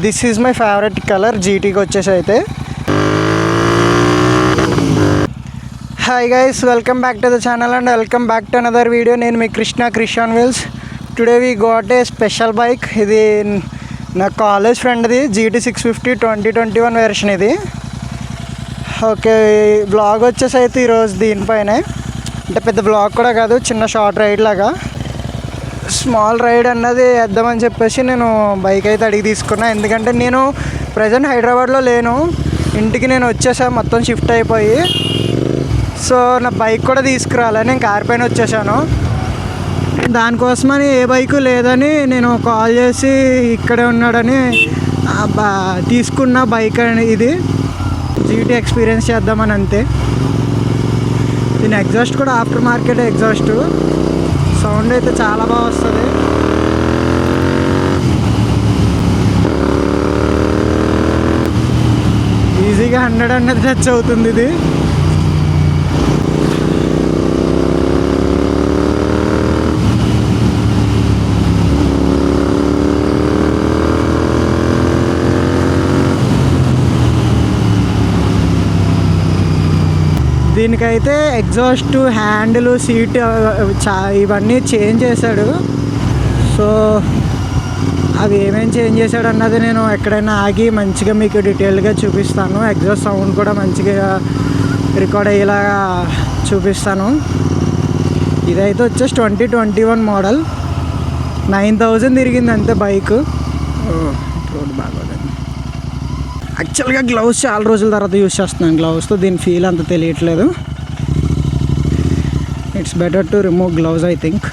This is my favourite colour జీటీకి వచ్చేసి అయితే. Hi guys, welcome back to the channel and welcome back to another video. నేను మీ Krishan wheels. Today we got a special bike. ఇది నా college ఫ్రెండ్ది GT 650 2021 version ఇది. Okay, blog వచ్చేసి అయితే ఈరోజు దీనిపైనే, అంటే పెద్ద బ్లాగ్ కూడా కాదు, చిన్న షార్ట్ రైడ్ లాగా, స్మాల్ రైడ్ అన్నది వేద్దామని చెప్పేసి నేను బైక్ అయితే అడిగి తీసుకున్నా. ఎందుకంటే నేను ప్రజెంట్ హైదరాబాద్లో లేను, ఇంటికి నేను వచ్చేసాను, మొత్తం షిఫ్ట్ అయిపోయి. సో నా బైక్ కూడా తీసుకురాలని నేను కార్ పైన వచ్చేసాను. దానికోసమని ఏ బైకు లేదని నేను కాల్ చేసి ఇక్కడే ఉన్నాడని తీసుకున్న బైక్ అని ఇది GT ఎక్స్పీరియన్స్ చేద్దామని అంతే. దీని ఎగ్జాస్ట్ కూడా ఆఫ్టర్ మార్కెట్ ఎగ్జాస్ట్, సౌండ్ అయితే చాలా బాగా వస్తుంది. ఈజీగా 100 టచ్ అవుతుంది ఇది. దీనికైతే ఎగ్జాస్ట్, హ్యాండిల్, సీట్ ఇవన్నీ చేంజ్ చేశాడు. సో అవి ఏమేమి చేంజ్ చేశాడు అన్నది నేను ఎక్కడైనా ఆగి మంచిగా మీకు డీటెయిల్గా చూపిస్తాను. ఎగ్జాస్ట్ సౌండ్ కూడా మంచిగా రికార్డ్ అయ్యేలా చూపిస్తాను. ఇదైతే వచ్చేసి 2021 మోడల్, 9000 తిరిగింది అంతే బైక్. రోడ్ బాగోదండి. యాక్చువల్గా గ్లౌస్ చాలా రోజుల తర్వాత యూస్ చేస్తున్నాను. గ్లౌస్తో దీని ఫీల్ అంత తెలియట్లేదు. It's better to remove gloves I think.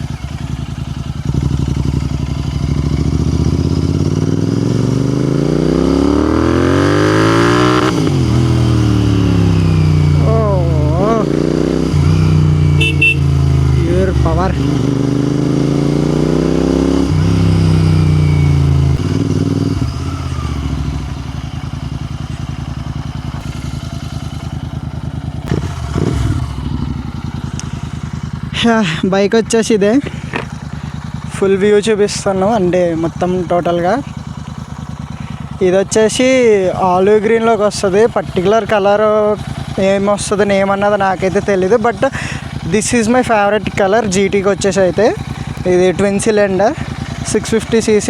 Pure power. Bike వచ్చేసి ఇదే, ఫుల్ వ్యూ చూపిస్తాను అంటే మొత్తం టోటల్గా. ఇది వచ్చేసి ఆలివ్ గ్రీన్లోకి వస్తుంది. పర్టికులర్ కలర్ ఏమొస్తుంది ఏమన్నది నాకైతే తెలీదు, but this is my favourite colour జీటీకి వచ్చేసి అయితే. ఇది ట్విన్ సిలిండర్ 650cc.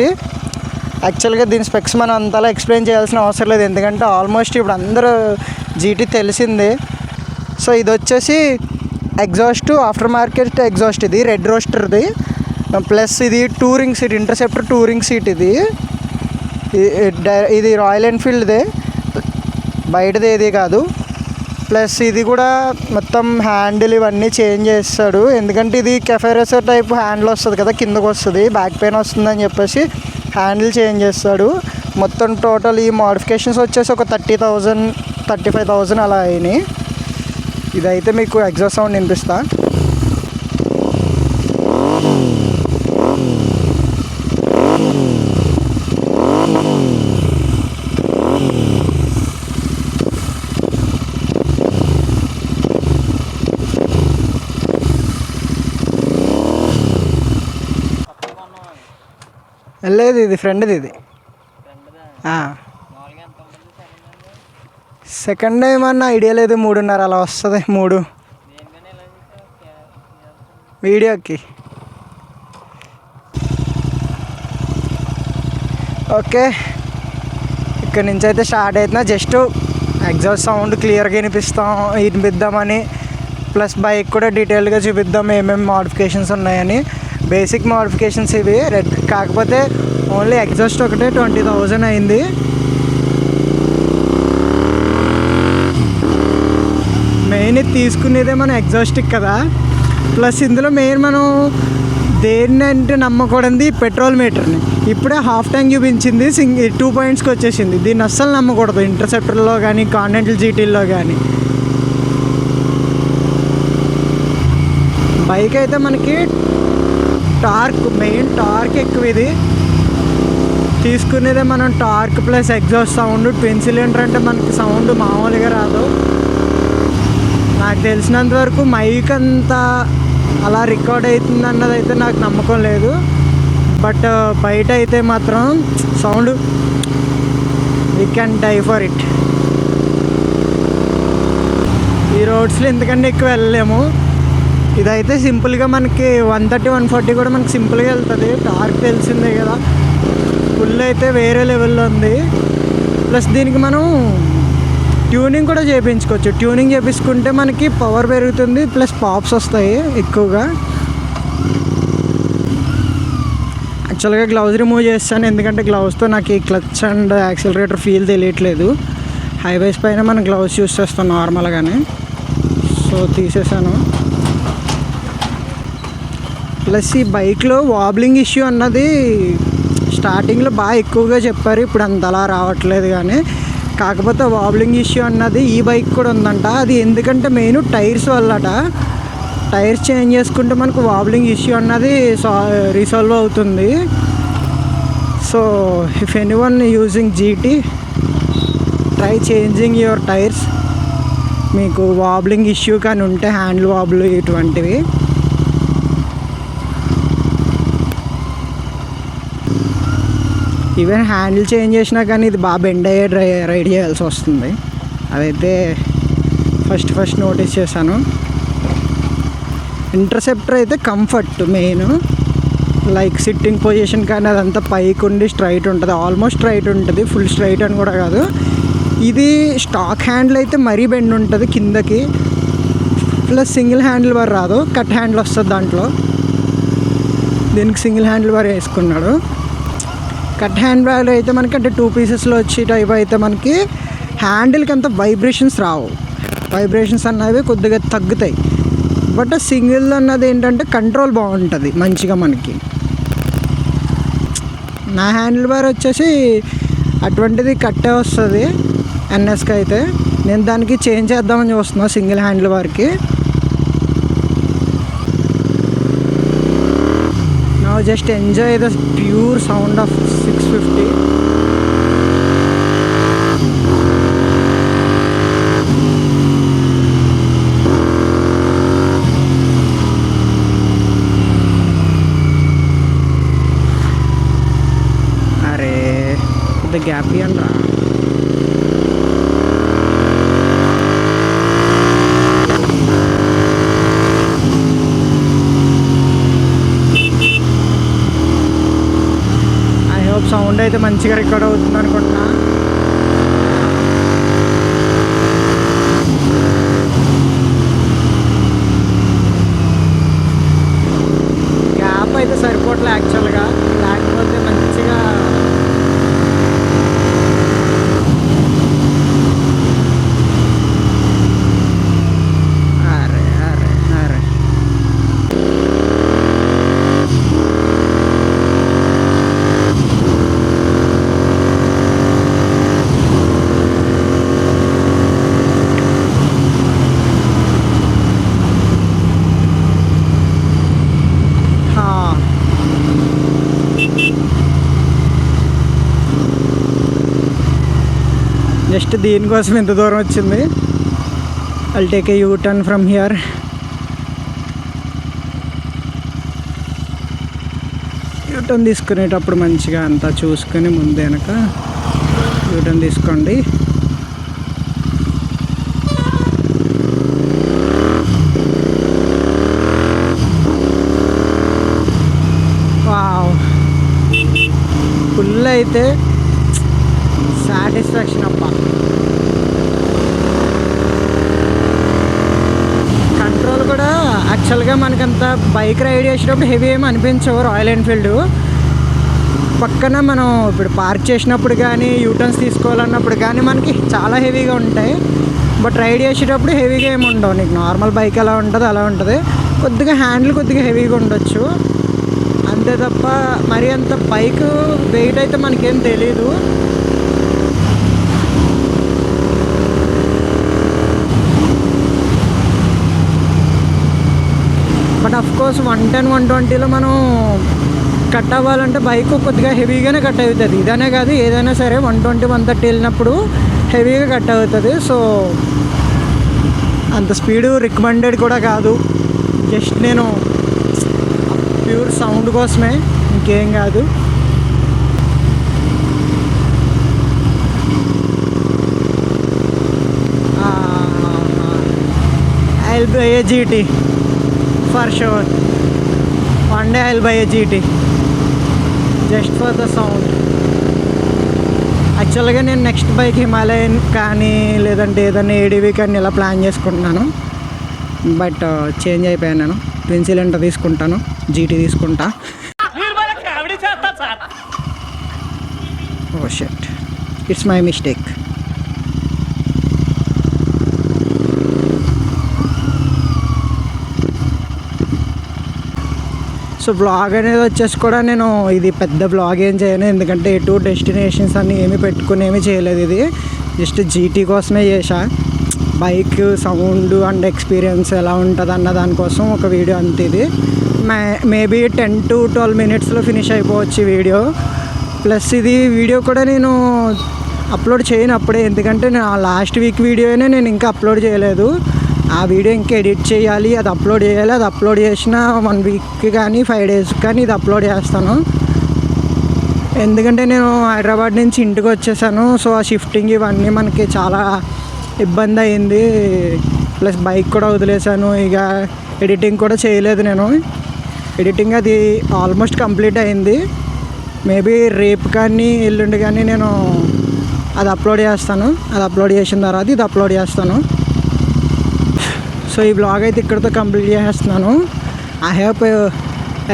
యాక్చువల్గా దీని స్పెక్స్ మనం అంతలా ఎక్స్ప్లెయిన్ చేయాల్సిన అవసరం లేదు, ఎందుకంటే ఆల్మోస్ట్ ఇప్పుడు అందరూ జీటీ తెలిసిందే. సో ఇది వచ్చేసి ఎగ్జాస్ట్, ఆఫ్టర్ మార్కెట్ ఎగ్జాస్ట్. ఇది రెడ్ రోస్టర్ది, ప్లస్ ఇది touring seat, interceptor touring seat. ఇది రాయల్ ఎన్ఫీల్డ్దే, బయటది ఏది కాదు. ప్లస్ ఇది కూడా మొత్తం హ్యాండిల్ ఇవన్నీ చేంజ్ చేస్తాడు, ఎందుకంటే ఇది కెఫే రేసర్ టైప్ హ్యాండిల్ వస్తుంది కదా, కిందకు వస్తుంది, బ్యాక్ పెయిన్ వస్తుందని చెప్పేసి హ్యాండిల్ చేంజ్ చేస్తాడు. మొత్తం టోటల్ ఈ మోడిఫికేషన్స్ వచ్చేసి ఒక 30,000 35,000 అలా అయినాయి. ఇదైతే మీకు ఎగ్జాస్ట్ సౌండ్ వినిపిస్తా. లేదు, ఇది ఫ్రెండ్ది. ఇది సెకండ్ ఏమన్నా ఐడియా లేదు, 3.5 అలా వస్తుంది. 3 వీడియోకి. ఓకే, ఇక్కడ నుంచి అయితే స్టార్ట్ అవుతున్నా. జస్ట్ ఎగ్జాస్ట్ సౌండ్ క్లియర్గా వినిపిద్దామని, ప్లస్ బైక్ కూడా డీటెయిల్గా చూపిద్దాం ఏమేమి మోడిఫికేషన్స్ ఉన్నాయని. బేసిక్ మోడిఫికేషన్స్ ఇవి. కాకపోతే ఓన్లీ ఎగ్జాస్ట్ ఒకటే 20,000 అయింది. మెయిన్ ఇది తీసుకునేదే మనం ఎగ్జాస్టిక్ కదా, ప్లస్ ఇందులో మెయిన్ మనం దేన్ని అంటే నమ్మకూడదు పెట్రోల్ మీటర్ని. ఇప్పుడే హాఫ్ ట్యాంక్ చూపించింది, 2 పాయింట్స్కి వచ్చేసింది. దీన్ని అస్సలు నమ్మకూడదు ఇంటర్సెప్టర్లో కానీ కాంటినెంటల్ జీటీల్లో కానీ. బైక్ అయితే మనకి మెయిన్ టార్క్ ఎక్కువ. ఇది తీసుకునేదే మనం torque plus exhaust sound. Twin cylinder అంటే మనకి సౌండ్ మామూలుగా రాదు. నాకు తెలిసినంత వరకు మైక్ అంతా అలా రికార్డ్ అవుతుంది అన్నది అయితే నాకు నమ్మకం లేదు. బట్ బయట అయితే మాత్రం sound we can die for it. ఈ రోడ్స్లో ఎందుకంటే ఎక్కువ వెళ్ళలేము. ఇదైతే సింపుల్గా మనకి 130, 140 కూడా మనకి సింపుల్గా వెళ్తుంది. టార్క్ తెలిసిందే కదా, ఫుల్ అయితే వేరే లెవెల్లో ఉంది. ప్లస్ దీనికి మనం ట్యూనింగ్ కూడా చేయించుకోవచ్చు. ట్యూనింగ్ చేయించుకుంటే మనకి పవర్ పెరుగుతుంది, ప్లస్ పాప్స్ వస్తాయి ఎక్కువగా. యాక్చువల్గా గ్లౌజ్ రిమూవ్ చేస్తాను, ఎందుకంటే గ్లౌజ్తో నాకు ఈ క్లచ్ అండ్ యాక్సిలరేటర్ ఫీల్ తెలియట్లేదు. హైవేస్ పైన మనం గ్లౌజ్ యూస్ చేస్తాం నార్మల్గానే, సో తీసేసాను. ప్లస్ ఈ బైక్లో వాబ్లింగ్ ఇష్యూ అన్నది స్టార్టింగ్లో బాగా ఎక్కువగా చెప్పారు, ఇప్పుడు అంత అలా రావట్లేదు. కానీ కాకపోతే వాబ్లింగ్ ఇష్యూ అన్నది ఈ బైక్ కూడా ఉందంట. అది ఎందుకంటే మెయిన్ టైర్స్ వల్లట. టైర్స్ చేంజ్ చేసుకుంటే మనకు వాబ్లింగ్ ఇష్యూ అన్నది రిసాల్వ్ అవుతుంది. So if anyone using GT, try changing your tyres. మీకు వాబ్లింగ్ ఇష్యూ కానీ ఉంటే, హ్యాండిల్ వాబ్లు ఇటువంటివి. ఈవెన్ హ్యాండిల్ చేంజ్ చేసినా కానీ ఇది బాగా బెండ్ అయ్యే రైడ్ చేయాల్సి వస్తుంది. అదైతే ఫస్ట్ నోటీస్ చేశాను. ఇంటర్సెప్టర్ అయితే comfort main, like sitting position కానీ అదంతా పైకి ఉండి స్ట్రైట్ ఉంటుంది, ఆల్మోస్ట్ స్ట్రైట్ ఉంటుంది, ఫుల్ స్ట్రైట్ అని కూడా కాదు. ఇది స్టాక్ హ్యాండిల్ అయితే మరీ బెండ్ ఉంటుంది కిందకి. ప్లస్ సింగిల్ హ్యాండిల్ బార్ రాదు, కట్ హ్యాండిల్ వస్తుంది దాంట్లో. దీనికి సింగిల్ హ్యాండిల్ బార్ వేసుకున్నాడు. కట్ హ్యాండ్ బ్యాగ్ అయితే మనకి అంటే 2 పీసెస్లో వచ్చి టైప్ అయితే మనకి హ్యాండిల్కి అంత వైబ్రేషన్స్ రావు. వైబ్రేషన్స్ అన్నవి కొద్దిగా తగ్గుతాయి. బట్ సింగిల్ అన్నది ఏంటంటే కంట్రోల్ బాగుంటుంది మంచిగా మనకి. నా హ్యాండిల్ బార్ వచ్చేసి అటువంటిది కట్టే వస్తుంది ఎన్ఎస్కి అయితే. నేను దానికి చేంజ్ చేద్దామని చూస్తున్నా సింగిల్ హ్యాండిల్ బార్కి. Now just enjoy the pure sound of 650. అరే the gap ఇయ్యండి రా. సౌండ్ అయితే మంచిగా రికార్డ్ అవుతుంది అనుకుంటున్నా. గ్యాప్ అయితే సరిపోవట్లే యాక్చువల్గా, లేకపోతే మంచిగా అరే అరే అరే జస్ట్ దీనికోసం ఎంత దూరం వచ్చింది. I'll take a you turn from here. You turn తీసుకునేటప్పుడు మంచిగా అంతా చూసుకొని ముందు వెనక యూ టర్న్ తీసుకోండి. వావ్, ఫుల్ అయితే సాటిస్ఫాక్షన్ అబ్బా. కంట్రోల్ కూడా యాక్చువల్గా మనకంత బైక్ రైడ్ చేసేటప్పుడు హెవీ ఏమి అనిపించవు. రాయల్ ఎన్ఫీల్డ్ పక్కన మనం ఇప్పుడు పార్క్ చేసినప్పుడు కానీ యూటర్న్స్ తీసుకోవాలన్నప్పుడు కానీ మనకి చాలా హెవీగా ఉంటాయి. బట్ రైడ్ చేసేటప్పుడు హెవీగా ఏమి ఉండవు. నీకు నార్మల్ బైక్ ఎలా ఉంటుందో అలా ఉంటుంది. కొద్దిగా హ్యాండిల్ కొద్దిగా హెవీగా ఉండొచ్చు అంతే తప్ప మరి అంత బైక్ వెయిట్ అయితే మనకేం తెలీదు. బట్ అఫ్కోర్స్ 110, 120లో మనం కట్ అవ్వాలంటే బైక్ కొద్దిగా హెవీగానే కట్ అవుతుంది. ఇదనే కాదు ఏదైనా సరే 120, 130 వెళ్ళినప్పుడు హెవీగా కట్ అవుతుంది. సో అంత స్పీడు రికమెండెడ్ కూడా కాదు. జస్ట్ నేను ప్యూర్ సౌండ్ కోసమే, ఇంకేం కాదు. buy a GT for sure. One day I'll buy a GT just for the sound. యాక్చువల్గా నేను నెక్స్ట్ బైక్ హిమాలయన్ కానీ లేదంటే ఏదైనా ఏడీవీ కానీ ఇలా ప్లాన్ చేసుకుంటున్నాను. బట్ చేంజ్ అయిపోయాను. నేను ట్విన్ సిలిండర్ తీసుకుంటాను, జీటీ తీసుకుంటా. Oh shit, it's my mistake. So blog అనేది వచ్చేసి కూడా నేను ఇది పెద్ద బ్లాగ్ ఏం చేయను, ఎందుకంటే ఎటు డెస్టినేషన్స్ అన్నీ ఏమీ పెట్టుకుని ఏమీ చేయలేదు. ఇది జస్ట్ జీటీ కోసమే చేసా. బైక్ సౌండ్ అండ్ ఎక్స్పీరియన్స్ ఎలా ఉంటుంది అన్న దానికోసం ఒక వీడియో అంతే. ఇది మేబీ 10 to 12 minutesలో ఫినిష్ అయిపోవచ్చు ఈ వీడియో. ప్లస్ ఇది వీడియో కూడా నేను అప్లోడ్ చేయను అప్పుడే, ఎందుకంటే నేను లాస్ట్ వీక్ వీడియోనే నేను ఇంకా అప్లోడ్ చేయలేదు. ఆ వీడియో ఇంకా ఎడిట్ చేయాలి, అది అప్లోడ్ చేయాలి. అది అప్లోడ్ చేసిన 1 week కానీ 5 days కానీ ఇది అప్లోడ్ చేస్తాను. ఎందుకంటే నేను హైదరాబాద్ నుంచి ఇంటికి వచ్చేసాను. సో ఆ షిఫ్టింగ్ ఇవన్నీ మనకి చాలా ఇబ్బంది అయింది. ప్లస్ బైక్ కూడా వదిలేసాను. ఇక ఎడిటింగ్ కూడా చేయలేదు నేను. ఎడిటింగ్ అది ఆల్మోస్ట్ కంప్లీట్ అయింది. మేబీ రేపు కానీ ఎల్లుండి కానీ నేను అది అప్లోడ్ చేస్తాను. అది అప్లోడ్ చేసిన తర్వాత ఇది అప్లోడ్ చేస్తాను. సో ఈ బ్లాగ్ అయితే ఇక్కడితో కంప్లీట్ చేస్తున్నాను. ఐ హ్యాప్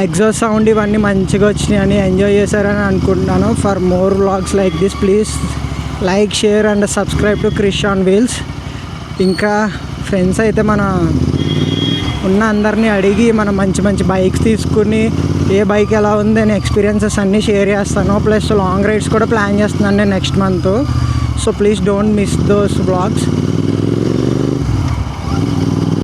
ఎగ్జాస్ట్ సౌండ్ ఇవన్నీ మంచిగా వచ్చినాయని ఎంజాయ్ చేశారని అనుకుంటున్నాను. For more vlogs like this please like, share and subscribe to Krish on wheels. ఇంకా ఫ్రెండ్స్ అయితే మన ఉన్న అందరినీ అడిగి మనం మంచి మంచి బైక్స్ తీసుకుని ఏ బైక్ ఎలా ఉంది అని ఎక్స్పీరియన్సెస్ అన్నీ షేర్ చేస్తాను. ప్లస్ లాంగ్ రైడ్స్ కూడా ప్లాన్ చేస్తున్నాను నేను next month. So please don't miss those vlogs.